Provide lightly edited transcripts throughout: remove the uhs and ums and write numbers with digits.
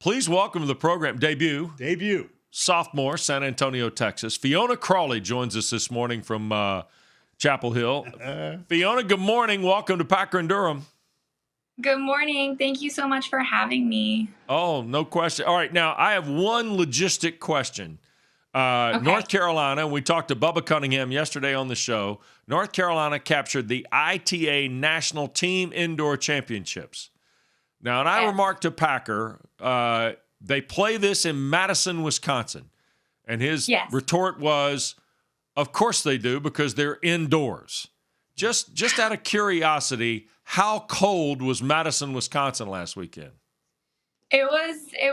Please welcome to the program debut, sophomore, San Antonio, Texas. Fiona Crawley joins us this morning from Chapel Hill. Fiona, good morning. Welcome to Packer and Durham. Good morning. Thank you so much for having me. Oh, no question. All right, now I have one logistic question. Okay. North Carolina, we talked to Bubba Cunningham yesterday on the show. North Carolina captured the ITA National Team Indoor Championships. Now, and I remarked to Packer, they play this in Madison, Wisconsin. And his retort was, of course they do, because they're indoors. Just out of curiosity, how cold was Madison, Wisconsin last weekend? It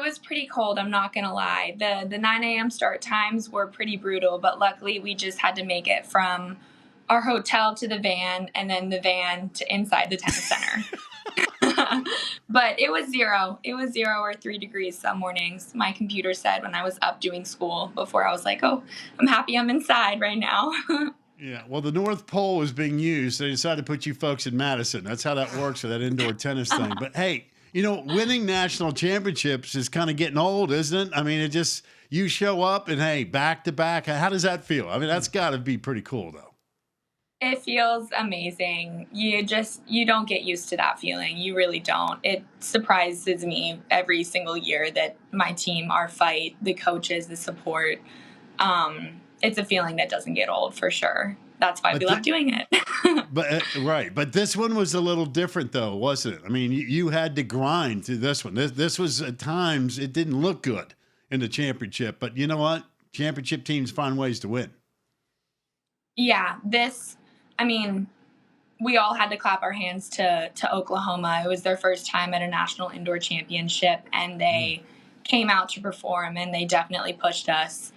was pretty cold, I'm not going to lie. The 9 a.m. start times were pretty brutal, but luckily we just had to make it from our hotel to the van and then the van to inside the tennis center. But it was zero. It was 0 or 3 degrees some mornings. My computer said when I was up doing school before I was like, oh, I'm happy I'm inside right now. Yeah, well, the North Pole was being used, so they decided to put you folks in Madison. That's how that works for that indoor tennis thing. But, hey, you know, winning national championships is kind of getting old, isn't it? I mean, you show up and, hey, back-to-back. How does that feel? I mean, that's got to be pretty cool, though. It feels amazing. You don't get used to that feeling. You really don't. It surprises me every single year that my team, our fight, the coaches, the support, it's a feeling that doesn't get old for sure. That's why we love doing it. Right. But this one was a little different, though, wasn't it? I mean, you had to grind through this one. This was, at times, it didn't look good in the championship. But you know what? Championship teams find ways to win. Yeah, we all had to clap our hands to Oklahoma. It was their first time at a national indoor championship, and they came out to perform, and they definitely pushed us.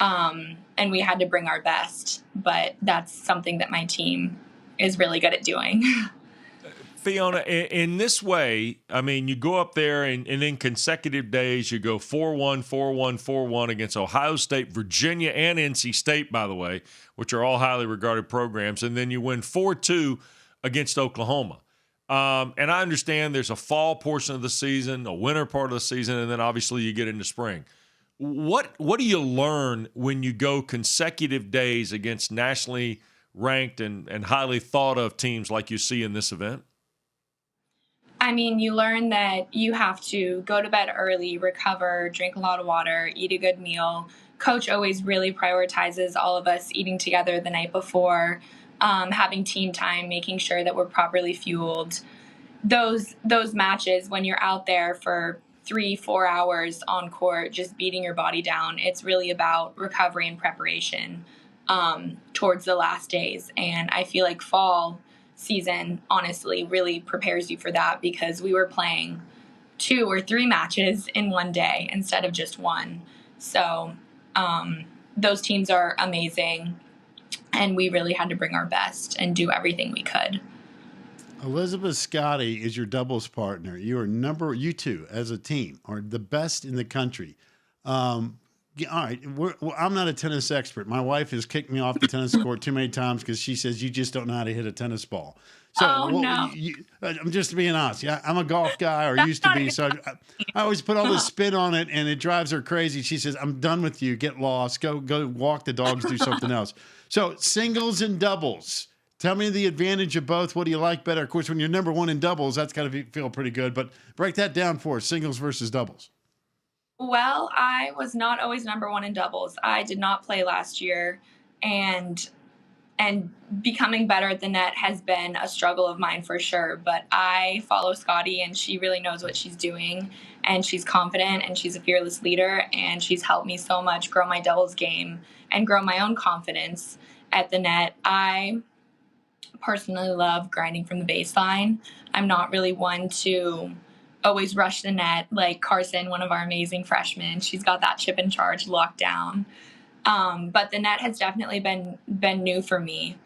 And we had to bring our best, but that's something that my team is really good at doing. Fiona, in this way, I mean, you go up there and in consecutive days, you go 4-1, 4-1, 4-1 against Ohio State, Virginia, and NC State, by the way, which are all highly regarded programs. And then you win 4-2 against Oklahoma. And I understand there's a fall portion of the season, a winter part of the season, and then obviously you get into spring. What do you learn when you go consecutive days against nationally ranked and highly thought of teams like you see in this event? I mean, you learn that you have to go to bed early, recover, drink a lot of water, eat a good meal. Coach always really prioritizes all of us eating together the night before, having team time, making sure that we're properly fueled. Those matches, when you're out there for 3-4 hours on court, just beating your body down, it's really about recovery and preparation towards the last days. And I feel like fall season, honestly, really prepares you for that, because we were playing 2 or 3 matches in one day instead of just one. So those teams are amazing, and we really had to bring our best and do everything we could. Elizabeth Scotty is your doubles partner. You two as a team are the best in the country. All right, I'm not a tennis expert. My wife has kicked me off the tennis court too many times because she says you just don't know how to hit a tennis ball. So no. I'm just being honest. Yeah, I'm a golf guy, or used to be. So I always put all this spin on it, and it drives her crazy. She says, "I'm done with you. Get lost. Go walk the dogs. Do something else." So singles and doubles. Tell me the advantage of both. What do you like better? Of course, when you're number one in doubles, that's got to feel pretty good. But break that down for us: singles versus doubles. Well, I was not always number one in doubles. I did not play last year, and becoming better at the net has been a struggle of mine for sure. But I follow Scotty, and she really knows what she's doing, and she's confident, and she's a fearless leader, and she's helped me so much grow my doubles game and grow my own confidence at the net. I personally love grinding from the baseline. I'm not really one to always rush the net like Carson, one of our amazing freshmen. She's got that chip and charge locked down. But the net has definitely been new for me.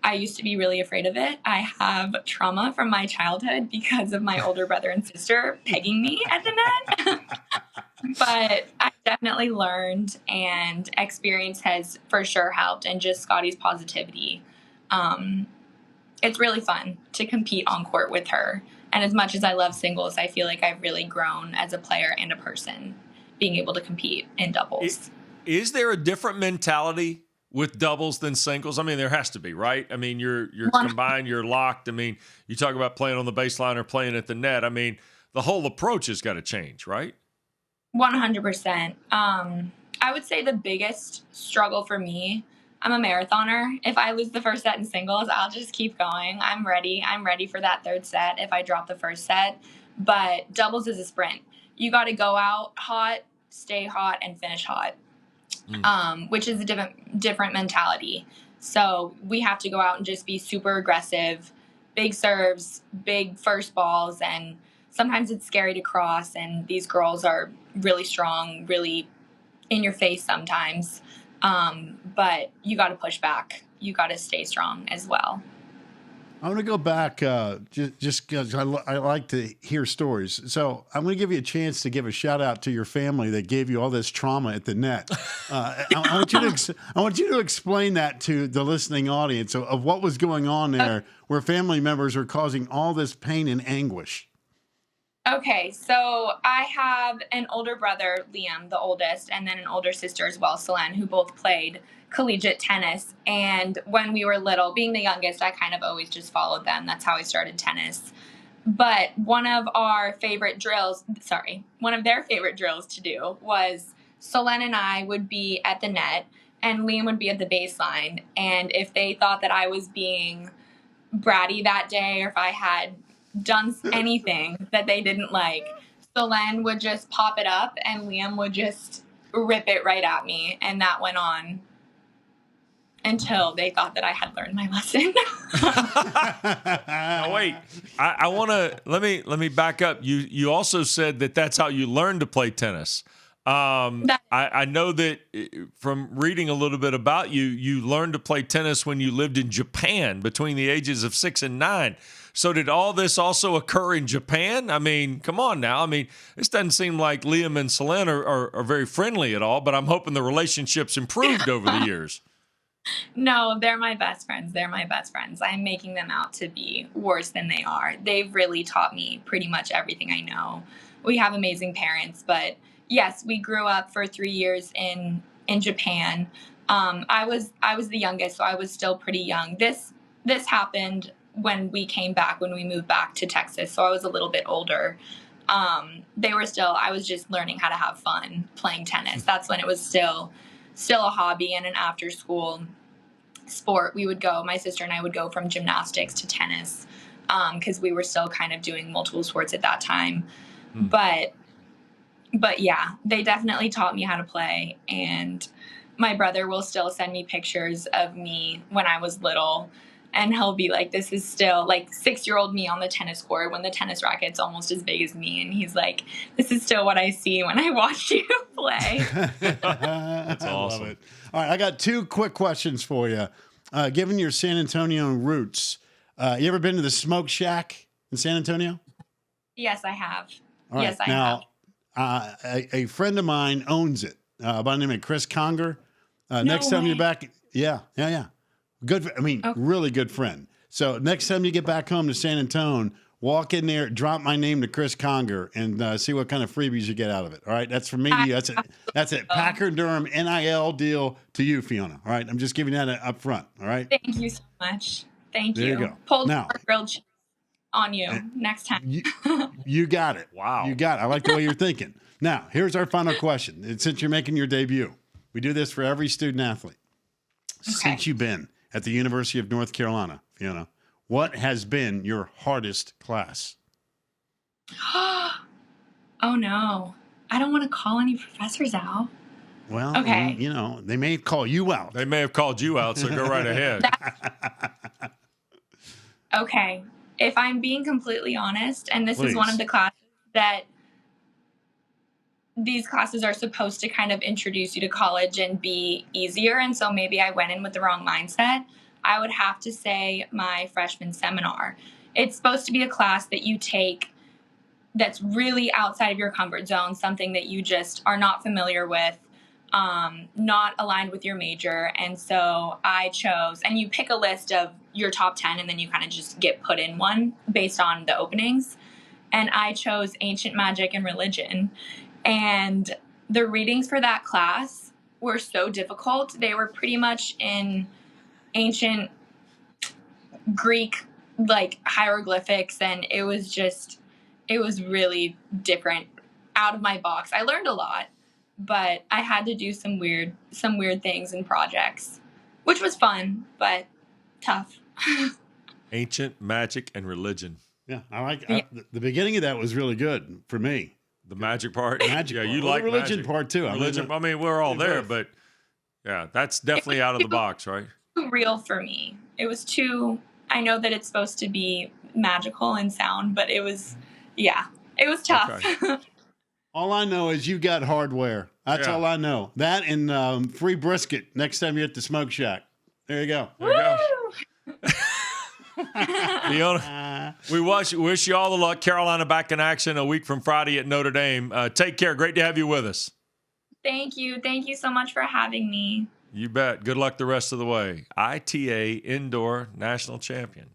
I used to be really afraid of it. I have trauma from my childhood because of my older brother and sister pegging me at the net. But I definitely learned, and experience has for sure helped, and just Scotty's positivity. It's really fun to compete on court with her And as much as I love singles, I feel like I've really grown as a player and a person being able to compete in doubles. Is there a different mentality with doubles than singles? I mean, there has to be, right? I mean, you're combined, you're locked. I mean, you talk about playing on the baseline or playing at the net. I mean, the whole approach has got to change, right? 100%. I would say the biggest struggle for me, I'm a marathoner. If I lose the first set in singles, I'll just keep going. I'm ready. I'm ready for that third set if I drop the first set. But doubles is a sprint. You got to go out hot, stay hot, and finish hot, which is a different mentality. So we have to go out and just be super aggressive, big serves, big first balls, and sometimes it's scary to cross, and these girls are really strong, really in your face sometimes. But you got to push back. You got to stay strong as well. I want to go back just because I like to hear stories. So I'm going to give you a chance to give a shout out to your family that gave you all this trauma at the net. I want you to explain that to the listening audience of what was going on there, where family members were causing all this pain and anguish. Okay, so I have an older brother, Liam, the oldest, and then an older sister as well, Selene, who both played collegiate tennis. And when we were little, being the youngest, I kind of always just followed them. That's how I started tennis. But one of their favorite drills to do was Selene and I would be at the net and Liam would be at the baseline. And if they thought that I was being bratty that day, or if I had done anything that they didn't like, Selene would just pop it up and Liam would just rip it right at me. And that went on until they thought that I had learned my lesson. Now, wait, I want to let me back up. You also said that that's how you learned to play tennis. I know that from reading a little bit about you, you learned to play tennis when you lived in Japan between the ages of 6 and 9. So did all this also occur in Japan? I mean, come on now. I mean, this doesn't seem like Liam and Selene are very friendly at all, but I'm hoping the relationship's improved over the years. No, they're my best friends. They're my best friends. I'm making them out to be worse than they are. They've really taught me pretty much everything I know. We have amazing parents, but yes, we grew up for 3 years in Japan. I was the youngest, so I was still pretty young. This happened when we came back, when we moved back to Texas, so I was a little bit older. I was just learning how to have fun playing tennis. That's when it was still a hobby and an after school sport. My sister and I would go from gymnastics to tennis, because we were still kind of doing multiple sports at that time. But yeah, they definitely taught me how to play. And my brother will still send me pictures of me when I was little. And he'll be like, this is still like 6-year-old me on the tennis court when the tennis racket's almost as big as me. And he's like, this is still what I see when I watch you play. That's awesome. I love it. All right, I got 2 quick questions for you. Given your San Antonio roots, you ever been to the Smoke Shack in San Antonio? Yes, I have. All right. Yes, I have. A friend of mine owns it by the name of Chris Conger. Next time you're back, yeah. Good. I mean, really good friend. So next time you get back home to San Antonio, walk in there, drop my name to Chris Conger, and see what kind of freebies you get out of it. All right. That's from me to you. That's it. Packer Durham NIL deal to you, Fiona. All right. I'm just giving that up front. All right. Thank you so much. Thank you. There you go. Pulled grilled cheese on you next time. You got it. Wow. You got it. I like the way you're thinking. Now, here's our final question. And since you're making your debut, we do this for every student athlete. Okay. Since you've been at the University of North Carolina, Fiona, what has been your hardest class? Oh, no. I don't want to call any professors out. Well, okay. They may call you out. They may have called you out, so go right ahead. Okay. If I'm being completely honest, and this Please. is one of the classes that these classes are supposed to kind of introduce you to college and be easier, and so maybe I went in with the wrong mindset, I would have to say my freshman seminar. It's supposed to be a class that you take that's really outside of your comfort zone, something that you just are not familiar with. not aligned with your major. And so I chose, and you pick a list of your top 10 and then you kind of just get put in one based on the openings. And I chose ancient magic and religion. And the readings for that class were so difficult. They were pretty much in ancient Greek, like hieroglyphics. And it was really different, out of my box. I learned a lot, but I had to do some weird things and projects, which was fun, but tough. Ancient magic and religion. Yeah, the beginning of that was really good for me. The magic part. Magic yeah, part. you Well, like the religion magic. part too. Religion. I mean, we're all there, but yeah, that's definitely out of the box, right? Too real for me. It was too. I know that it's supposed to be magical and sound, but it was tough. Okay. All I know is you got hardware. That's all I know. That and free brisket next time you're at the Smoke Shack. There you go. There you go. Fiona, we wish you all the luck. Carolina back in action a week from Friday at Notre Dame. Take care. Great to have you with us. Thank you. Thank you so much for having me. You bet. Good luck the rest of the way. ITA Indoor National Champion.